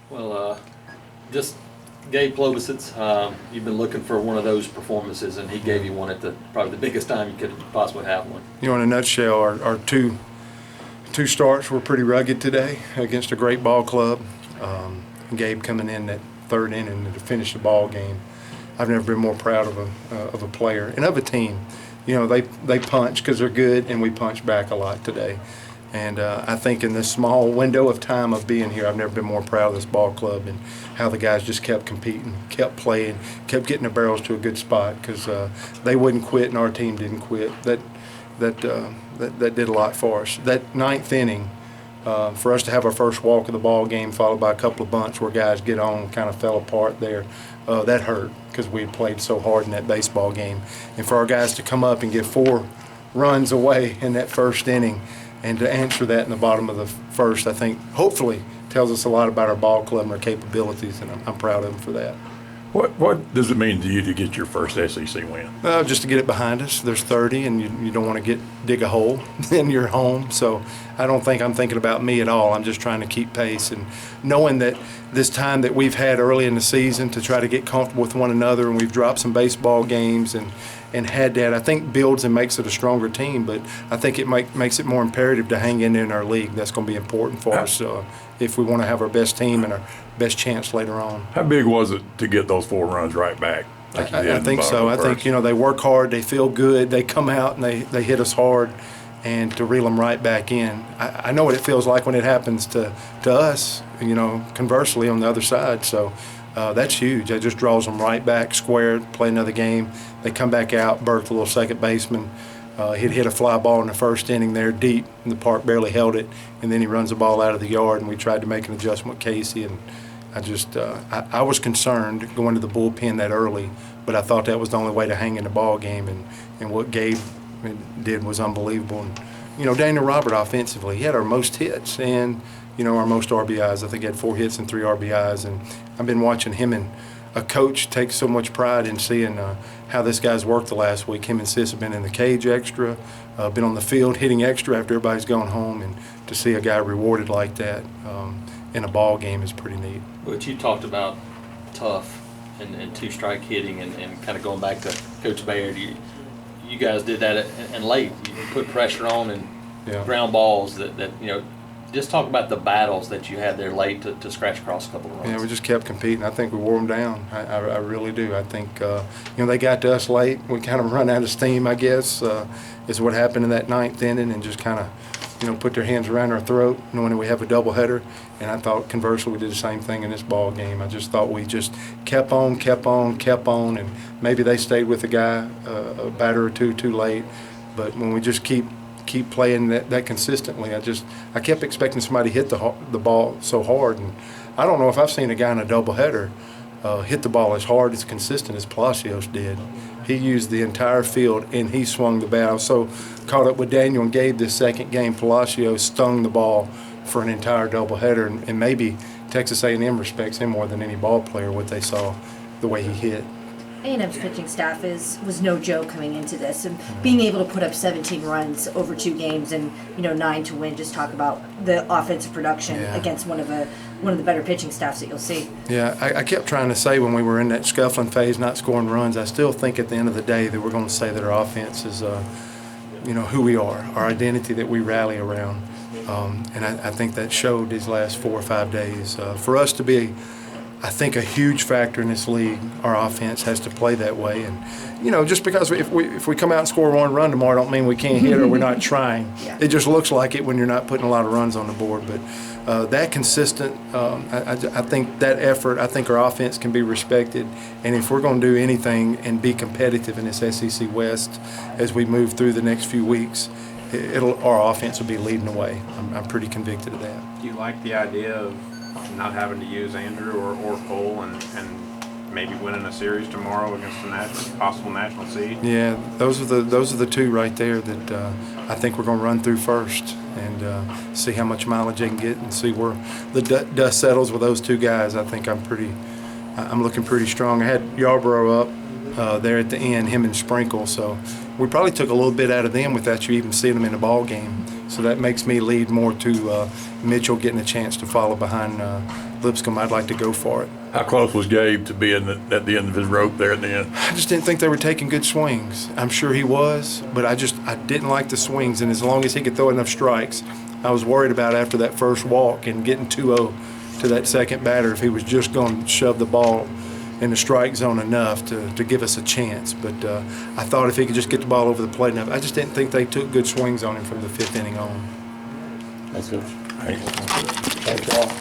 Well, just Gabe Klobusitz, you've been looking for one of those performances, and he gave you one at probably the biggest time you could possibly have one. You know, in a nutshell, our two starts were pretty rugged today against a great ball club. Gabe coming in that third inning to finish the ball game. I've never been more proud of a player and of a team. You know, they punch because they're good, and we punch back a lot today. And I think in this small window of time of being here, I've never been more proud of this ball club and how the guys just kept competing, kept playing, kept getting the barrels to a good spot because they wouldn't quit and our team didn't quit. That did a lot for us. That ninth inning, for us to have our first walk of the ball game followed by a couple of bunts where guys get on, kind of fell apart there, that hurt because we had played so hard in that baseball game. And for our guys to come up and get 4 runs away in that first inning, and to answer that in the bottom of the first, I think, hopefully, tells us a lot about our ball club and our capabilities, and I'm proud of them for that. What does it mean to you to get your first SEC win? Just to get it behind us. There's 30, and you don't want to dig a hole in your home. So I don't think I'm thinking about me at all. I'm just trying to keep pace and knowing that this time that we've had early in the season to try to get comfortable with one another, and we've dropped some baseball games and had that, I think builds and makes it a stronger team. But I think it makes it more imperative to hang in our league. That's going to be important for us if we want to have our best team and our best chance later on. How big was it to get those 4 runs right back? Like I think so. I think, they work hard, they feel good, they come out and they hit us hard, and to reel them right back in. I know what it feels like when it happens to us, conversely on the other side. So that's huge. That just draws them right back, squared, play another game. They come back out, Bert, a little second baseman. He'd hit a fly ball in the first inning there deep, and the park barely held it, and then he runs the ball out of the yard, and we tried to make an adjustment with Casey, and I was concerned going to the bullpen that early, but I thought that was the only way to hang in the ball game, and what Gabe did was unbelievable. And, Daniel Robert offensively, he had our most hits and, our most RBIs. I think he had 4 hits and 3 RBIs, and I've been watching him and a coach take so much pride in seeing how this guy's worked the last week. Him and Sis have been in the cage extra, been on the field hitting extra after everybody's gone home, and to see a guy rewarded like that in a ball game is pretty neat. But you talked about tough and two-strike hitting and kind of going back to Coach Baird. You guys did that and late. You put pressure on and ground balls that just talk about the battles that you had there late to scratch across a couple of runs. Yeah, we just kept competing. I think we wore them down. I really do. I think, they got to us late. We kind of run out of steam, I guess, is what happened in that 9th inning, and just kind of, put their hands around our throat knowing that we have a doubleheader. And I thought, conversely, we did the same thing in this ball game. I just thought we just kept on, and maybe they stayed with the guy a batter or two too late. But when we just keep playing that consistently, I kept expecting somebody to hit the ball so hard, and I don't know if I've seen a guy in a doubleheader hit the ball as hard, as consistent as Palacios did. He used the entire field, and he swung the bat. I was so caught up with Daniel and Gabe this second game. Palacios stung the ball for an entire doubleheader, and maybe Texas A&M respects him more than any ball player, what they saw, the way he hit. A&M's pitching staff was no joke coming into this, and being able to put up 17 runs over 2 games and 9 to win. Just talk about the offensive production against one of the better pitching staffs that you'll see. Yeah, I kept trying to say when we were in that scuffling phase, not scoring runs, I still think at the end of the day that we're going to say that our offense is, who we are, our identity that we rally around, and I think that showed these last 4 or 5 days. For us to be, I think, a huge factor in this league, our offense has to play that way. And, just because if we come out and score 1 run tomorrow, don't mean we can't hit or we're not trying. It just looks like it when you're not putting a lot of runs on the board. But that consistent, I think that effort, I think our offense can be respected. And if we're going to do anything and be competitive in this SEC West as we move through the next few weeks, our offense will be leading the way. I'm pretty convicted of that. Do you like the idea of not having to use Andrew or Cole and maybe winning a series tomorrow against a possible national seed? Yeah, those are the 2 right there that I think we're going to run through first and see how much mileage they can get and see where the dust settles with those 2 guys. I think I'm looking pretty strong. I had Yarborough up there at the end, him and Sprinkle, so we probably took a little bit out of them without you even seeing them in the ball game. So that makes me lead more to Mitchell getting a chance to follow behind Lipscomb. I'd like to go for it. How close was Gabe to being at the end of his rope there at the end? I just didn't think they were taking good swings. I'm sure he was, but I didn't like the swings. And as long as he could throw enough strikes, I was worried about after that first walk and getting 2-0 to that second batter if he was just going to shove the ball in the strike zone enough to give us a chance. But I thought if he could just get the ball over the plate enough, I just didn't think they took good swings on him from the 5th inning on. That's good. Thanks. Thanks, y'all.